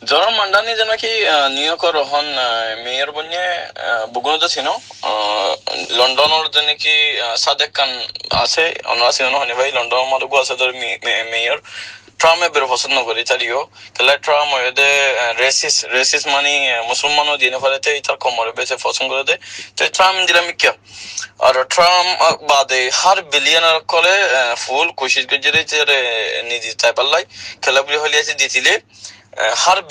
জরার মান্ডানি যেন কি নিয়োগ রহন মেয়র বনিয়ে বুগুনো ছিল লন্ডনের যেন কি সাদেক খান আছে অনরা ছিল হনে ভাই লন্ডন মাদুগু আছে ধর মেয়র ট্রাম্পে বের পছন্দ করি তারিও তাহলে ট্রাম্প এদে রেসিস মানে মুসলমানও দিনে ফেলেতে তার কোমরে বেঁচে পছন্দ করে দেয় তো ট্রাম্প দিলাম কি আর ট্রাম্প বাদে হার বিলিয়নার কলে ফুল কোশিশ করে নিজে তাই পাল্লাই খেলা বলি হলিয়াছে দিছিলে har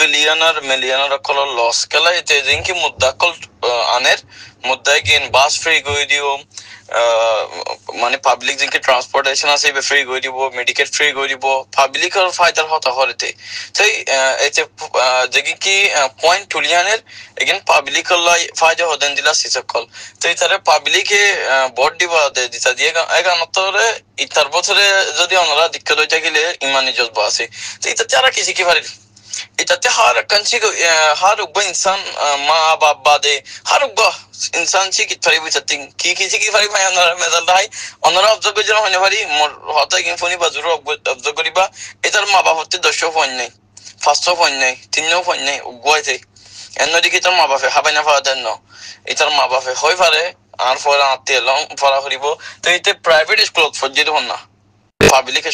miljoner kolor loss kala ite jinki mudda kol aner mudda gen bus free goi diyo মানে পাবলিক জিনকে ট্রান্সপোর্টেশন আছে বে ফ্রি গই দিব মেডিকেল ফ্রি গই দিব পাবলিক আর ফায়দার হতা হরতে তাই এতে যেকি কি পয়েন্ট টুলিয়ানের এগেন পাবলিক লাই ফায়দা হদেন দিলা সিসকল তাই তারে পাবলিকে ভোট দিবা দিতা দিয়ে এগানতরে ইতার বছরে যদি ওনারা দিক্কত হইতা গেলে ইমানি জজবা আছে তো এটা তারা কিছু কি পারে এটাতে har ugba insan ma bab bade har ugba insan chi ki thari bi chating ki kisi ki fari bhai onara medal dai onara observe করে যেন হনে পারি মোর হতা কিন ফোনি বাজুরো অবজার্ভ করিবা এটার মা বাপ হতে 10 ফোন নাই 500 ফোন নাই 3 ফোন নাই উগওয়াইতে এন্নদিকে তোর মা বাপে হাবাইনা ফাওয়া দেন ন এটার মা বাপে হই পারে আর ফরা আতে লং ফরা করিব তো এতে প্রাইভেট স্কুল ফজিদ হন না পাবলিক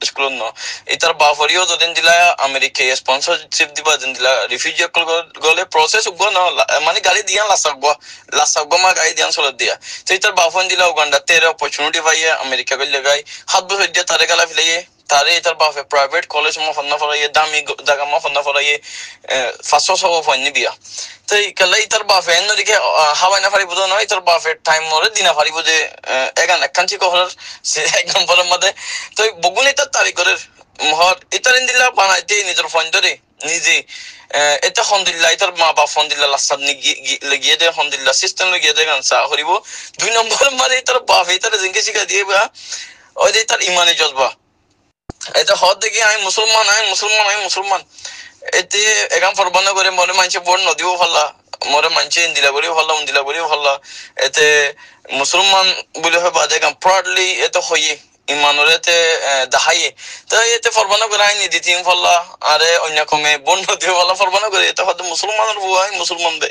স্কুল ন এটার বাফরিও যদিন দিলা আমেরিকা স্পন্সরশিপ দিবা যেন দিলা রিফিউজি গলে প্রসেস উগো না মানে গাড়ি দিয়ান লাসাগো মা গাড়ি দিয়ান চলত দিয়া তো এটার বাফন দিলা উগান্ডা তেরে অপরচুনিটি পাইয়া আমেরিকা গলে গাই হাত বছর দিয়া তারে গালা ফিলাইয়ে তারে এটার বাফে প্রাইভেট কলেজ মা ফন্না ফরাইয়ে দামি জায়গা মা ফন্না ফরাইয়ে 500 ফন্নি বিয়া তো কালে এটার বাফে এন্নদিকে হাওয়াই না ফারিব না এটার বাফে টাইম মরে দিনা ফারিব যে এগান একখানচি কহরার সে এক নম্বরের মধ্যে তো বগুন এটার তারিখের মহর এটার ইন্দিলা বানাইতে নিজের ফোন ধরে নিজে এটা হন্দিল্লা এটার মা বাপ হন্দিল্লা লাসাদ গিয়ে দে হন্দিল্লা সিস্টেম গিয়ে দে গান চা করিব 2 নম্বর মারে এটার বাপ এটার জিঙ্কে শিখা দিয়ে বা ওই যে তার ইমানে জজবা এটা হদ দেখি আমি মুসলমান এতে একাম ফরবানা করে মরে মানছে বোর্ড নদীও ভাল্লা মরে মানছে ইন্দিলা করিও ভাল্লা উন্দিলা করিও ভাল্লা এতে মুসলমান বলে হয় বাদে কাম প্রাউডলি এতে হইয়ে ইমানের এতে দাহাইয়ে তো এতে ফরবানা করে আইনি দিতিম ভাল্লা আরে অন্য কমে বোর্ড নদীও ভাল্লা ফরবানা করে এতে হয়তো মুসলমানের বুয়াই মুসলমান বে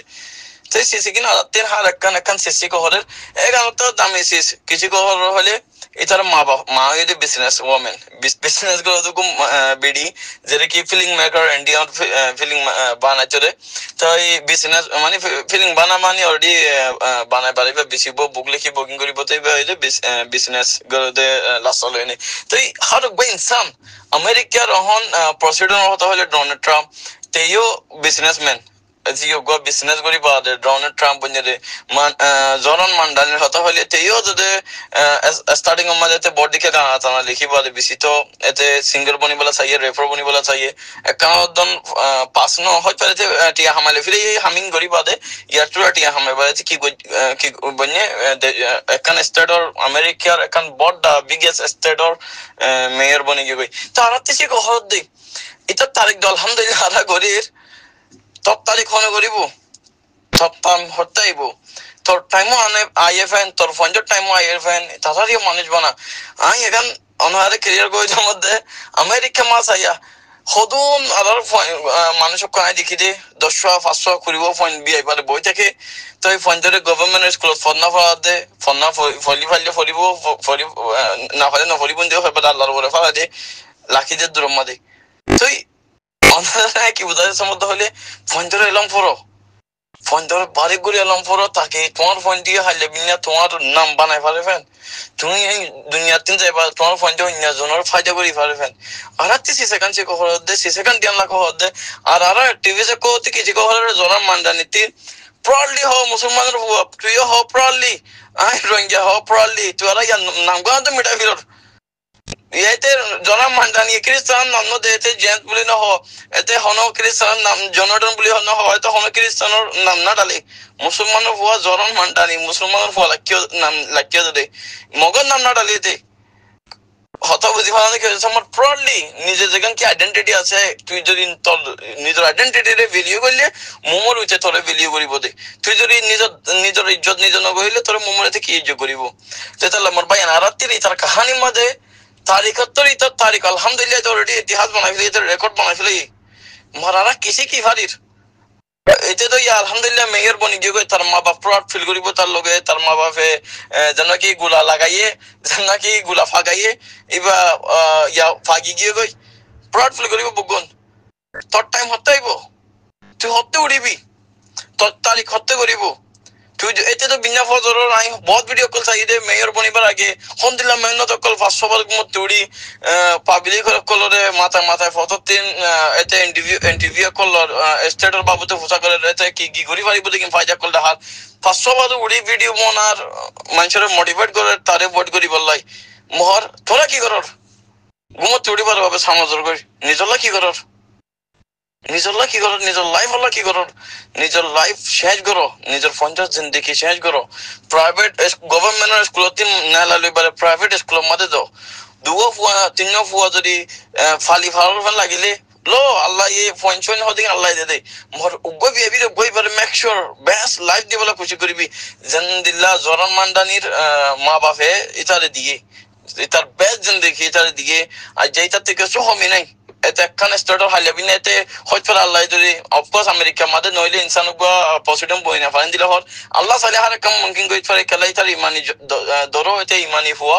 তো সিসি কিনা রাতের হার একখান সিসি কহরের এগানোটা দামি সিস কিছু কহর হলে এটার মা যদি বিজনেস ওমেন বিজনেস গুলো তো বিডি যেটা কি ফিলিং মেকার ইন্ডিয়ান ফিলিং বানাই চলে তো এই বিজনেস মানে ফিলিং বানা মানে অলরেডি বানাই পারিবে বেচিব বুক লিখি বুকিং করিব তো বিজনেস গরদে লাস্ট হলে তো এই হার বা ইনসান আমেরিকার অহন প্রেসিডেন্ট হতে হলে ডোনাল্ড ট্রাম্প তেও বিজনেসম্যান জিও গো বিজনেস করি বাদে ডোনাল্ড ট্রাম্প বনিরে জনন মান্ডানের হতা হলে তেও যদি স্টার্টিং আমাদের বডি কে গানা তানা লিখি বাদে বেশি তো এতে সিঙ্গার বনিবলা চাইয়ে রেফার বনিবলা চাইয়ে একাউদন পাস ন হয় পারে টিয়া হামালে ফিরে হামিং করি বাদে ইয়ার টু টিয়া হামে বাদে কি বনে একান স্টেট অর আমেরিকার একান বড় বিগেস্ট স্টেট অর মেয়র বনি গই তারা তিসি কহর দি এটা তারিখ আলহামদুলিল্লাহ আদা করির top তারিখ হনে করিব top টাইম হতাইব তোর টাইমও আনে আইএফএন তোর ফঞ্জর টাইমও আইএফএন তাছাড়িও মানুষ বানা আই এখন অনারে ক্যারিয়ার গই মধ্যে আমেরিকা মাস আইয়া হদুন আদার মানুষ কোনায় দেখি দে 100 500 করিব ফোন বিআই পারে বই থেকে তো এই ফঞ্জরে গভর্নমেন্ট স্কুল ফন্না ফলা দে ফন্না ফলিব না ফলে না ফলিব দেও হবে আল্লাহর বলে ফলা দে লাখিদের দূর মধ্যে তুই অনারা কি বুঝাতে সমর্থ হলে ফোন ধরে এলাম পড়ো ফোন ধরে বাড়ি ঘুরে এলাম পড়ো তাকে তোমার ফোন দিয়ে হাইলে বিনা তোমার নাম বানাই পারবেন তুমি এই দুনিয়ার তিন যাইবা তোমার ফোন দিয়ে অন্য জনের ফায়দা করি পারবেন আর আত্মি সেকেন্ড সে কহর দে সেকেন্ড দিন লাখ হদ দে আর টিভি সে কোতে কিছু কহর জনের মানডা নীতি প্রডলি হও মুসলমানের বুয়া তুইও হও প্রডলি আই রোহিঙ্গা হও প্রডলি তোরা নাম গান তো মিটা ফিরর এতে জনা মান্ডানি খ্রিস্টান নাম এতে জেন্ট বলি নহ এতে হন খ্রিস্টান নাম জনডন বলি হন হয়তো হন খ্রিস্টানের নাম না ডালে মুসলমানের ভুয়া জরন মান্ডানি মুসলমানের ভুয়া লাকিও দে মগর নাম না ডালে এতে হত বুঝি ভালো দেখে আমার প্রডলি নিজের যেখান কি আইডেন্টিটি আছে তুই যদি তোর নিজের আইডেন্টিটি ভ্যালিউ করলে মোমোর উঠে তোরে ভ্যালিউ করিব দে তুই যদি নিজের ইজ্জত নিজে নগহিলে তোরে মোমোর এতে কি ইজ্জত করিব তাহলে আমার ভাই আরাত্তির তার কাহানির মধ্যে তারিখ তারিখ আলহামদুলিল্লাহ অলরেডি ইতিহাস বানাই ফেলি রেকর্ড বানাই ফেলি মরারা কিসে কি ফারির এতে তো আলহামদুলিল্লাহ মেয়র বনি গিয়ে তার মা বাপ প্রাউড ফিল করিব তার লগে তার মা বাপে যেন কি গুলা লাগাইয়ে যেন কি গুলা ফাগাইয়ে ইবা ফাগি গিয়ে গই প্রাউড ফিল করিব বুগুন তোর টাইম হতে আইব তুই হতে উড়িবি তোর তারিখ হতে করিব তুই এতে তো বিনা ফজরের আই বহুত ভিডিও কল চাই দে মেয়র বনিবার আগে হন দিলাম মেহনত কল 500 বার মত উড়ি পাবলিক কলরে মাথায় ফটো তিন এতে ইন্টারভিউ কল স্টেটর বাবুতে ফুসা করে এতে কি কি করি পারিব দেখিন ফায়দা কল হার 500 বার উড়ি ভিডিও মনার মানুষের মোটিভেট করে তারে ভোট করি বললাই মোহর তোরা কি করর ঘুমত উড়িবার ভাবে সামজর করি নিজলা কি করর নিজের লাইফ হল্লা কি করো নিজের লাইফ শেষ করো নিজের 50 জিন্দেগি শেষ করো প্রাইভেট গভর্নমেন্টের স্কুলত না লালি বারে প্রাইভেট স্কুলের মধ্যে যাও দুও ফুয়া তিন ফুয়া যদি ফালি ফাল লাগিলে লো আল্লাহ পয়েন্ট হদিন আল্লাহ দে দে মোর উগই বিবি গই বারে মেক শিওর বেস্ট লাইফ দিবলা খুশি করিবি জানদিল্লাহ জরান মান্ডানির মা বাপে ইতারে দিয়ে ইতার বেস্ট জিন্দেগি ইতারে দিয়ে আর যেইটা থেকে সহমি নাই এতে একখান স্টার্টার হাইলাবি না এতে হয়তো আল্লাহ যদি অফকোর্স আমেরিকা মাঝে নইলে ইনসান পসিডম বই না ফাইন দিলে হর আল্লাহ চাইলে হারে কাম মুমকিন কই পারে খেলাই তার ইমানি ধরো এতে ইমানি হওয়া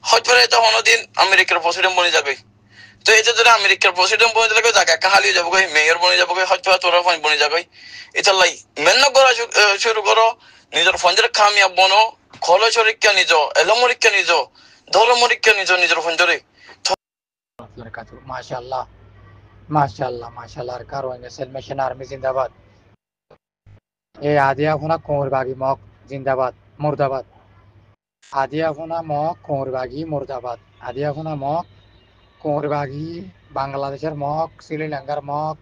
হয়তো এটা হনদিন আমেরিকার পসিডম বনি যাবে তো এতে যদি আমেরিকার পসিডম বনি দিলে জায়গা একটা হালিয়ে যাবো মেয়র বনি যাবো হয়তো তোরা ফাইন বনি যাবে এটা লাই মেহনত করা শুরু করো নিজের ফঞ্জের খামিয়াব বনো খলো শরীক্ষা নিজ এলো মরিক্ষা নিজ ধরো মরিক্ষা নিজ নিজের ফঞ্জরে माशाल्लाह माशाल्लाह माशाल्लाह कारवांगे सलमेशन आर्मी जिंदाबाद ए आदिया फुना कोरबागी मक जिंदाबाद मुर्दाबाद आदिया फुना मक कोरबागी मुर्दाबाद आदिया फुना मक कोरबागी बांग्लादेशर मक श्रीलंकार मक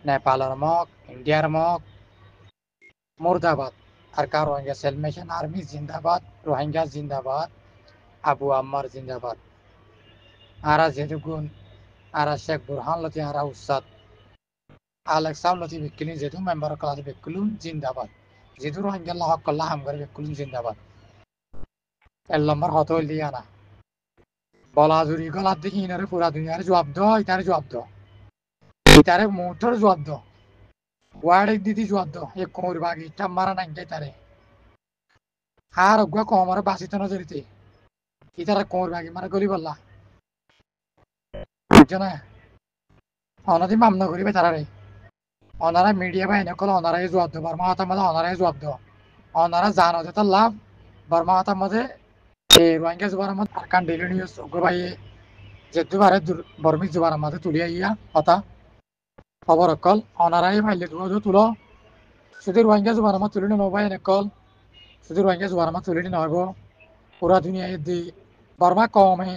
नेपालर मक इंडियार मक मुर्दाबाद আর कारवांगे सलमेशन आर्मी जिंदाबाद रोहिंग्या जिंदाबाद আবু আম্মার जिंदाबाद आरा जेदुगुन आरा शेख बुरहान लती आरा उस्ताद आलेक्साम लती बेक्किलिन जेदु मेंबर क्लास बेक्कुलुन जिंदाबाद जेदु रोहिंग्या हक कल्ला हमगर बेक्कुलुन जिंदाबाद एल नंबर हतोल दियाना बलाजुरी गलात देखि इनारे पूरा दुनियार जवाब दो इतारे मोटर जवाब दो वाड़े दीदी जवाब दो एक कोर बागी टमारा नंगे तारे हार गुआ कोमर बासित नजरिते इतारे कोर बागी मारा गली बल्ला অনাদি মামলা করিবে তারারে অনারা মিডিয়া বা এনেকল অনারাই জবাব দেব বর্মা হাতার মধ্যে অনারাই জবাব দেব অনারা জানো যে তার লাভ বর্মা হাতার মধ্যে এই রোহিঙ্গা জুবার মধ্যে আরকান ডেইলি নিউজ ভাই যে দুবারে বর্মিক জুবার মধ্যে তুলিয়া ইয়া হতা খবর অকল অনারাই ফাইলে তুলো শুধু রোহিঙ্গা জুবার মধ্যে তুলি নবাই এনেকল শুধু রোহিঙ্গা জুবার মধ্যে তুলি নহব পুরা দুনিয়া দি বর্মা কমে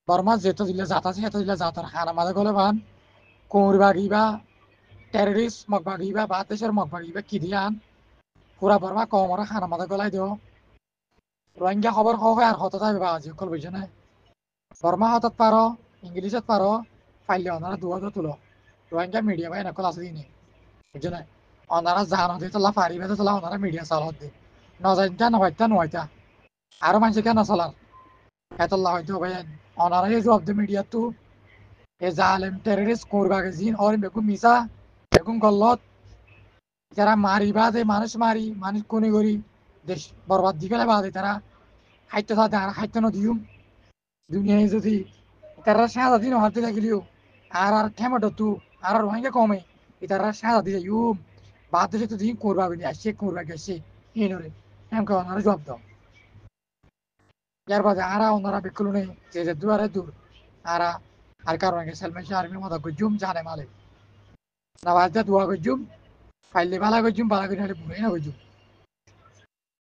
বর্মা যেতে দিলে যাতার খানা মাঝে গলে বান কোর বাগিবা টেররিস্ট মগ বাগিবা বা দেশের মগ বাগিবা কি দিয়ান পুরা বর্মা কমরা খানা মাঝে গলাই দিও রোহিঙ্গা খবর হয় আর হত থাকবে বাজি কল বুঝছে না বর্মা হতত পারো ইংলিশত পারো ফাইলে ওনারা দুয়াদ তুলো রোহিঙ্গা মিডিয়া ভাই নকল আছে দিনে বুঝছে না ওনারা জানো দিয়ে তোলা পারিবে তো তোলা ওনারা মিডিয়া চালাত দে নজাইতা নয়তা আরো মানুষ কেন চলার এতল্লা হয়তো ভাই অনারাই জবাব দে মিডিয়া তো এ জালেম টেররিস্ট কোরবাগে জিন और বেকুম মিসা বেকুম গল্লত যারা মারিবা দে মানুষ কোনি করি দেশ বরবাদ দি ফেলে বাদে তারা খাইতে সাথে আর খাইতে নদিউম দুনিয়ায় যদি তারা সাদা দিন হাতে লাগিলিও আর ঠেমাটো তু আর রোহিঙ্গা কমে তারা সাদা দিয়ে ইউম বাদ দেশে তো দিন কোরবাগে আসছে কোরবাগে আসছে ইনরে এমকে ওনারা জবাব দাও यार बात आरा उन्नरा बिल्कुल नहीं जैसे दुआरे दूर आरा हर कारवांगे सलमेशन आर्मी में तो गुजुम जाने वाले नवाज़ दुआ गुजुम फाइल वाला गुजुम बाला गुजुम बुरे ना गुजुम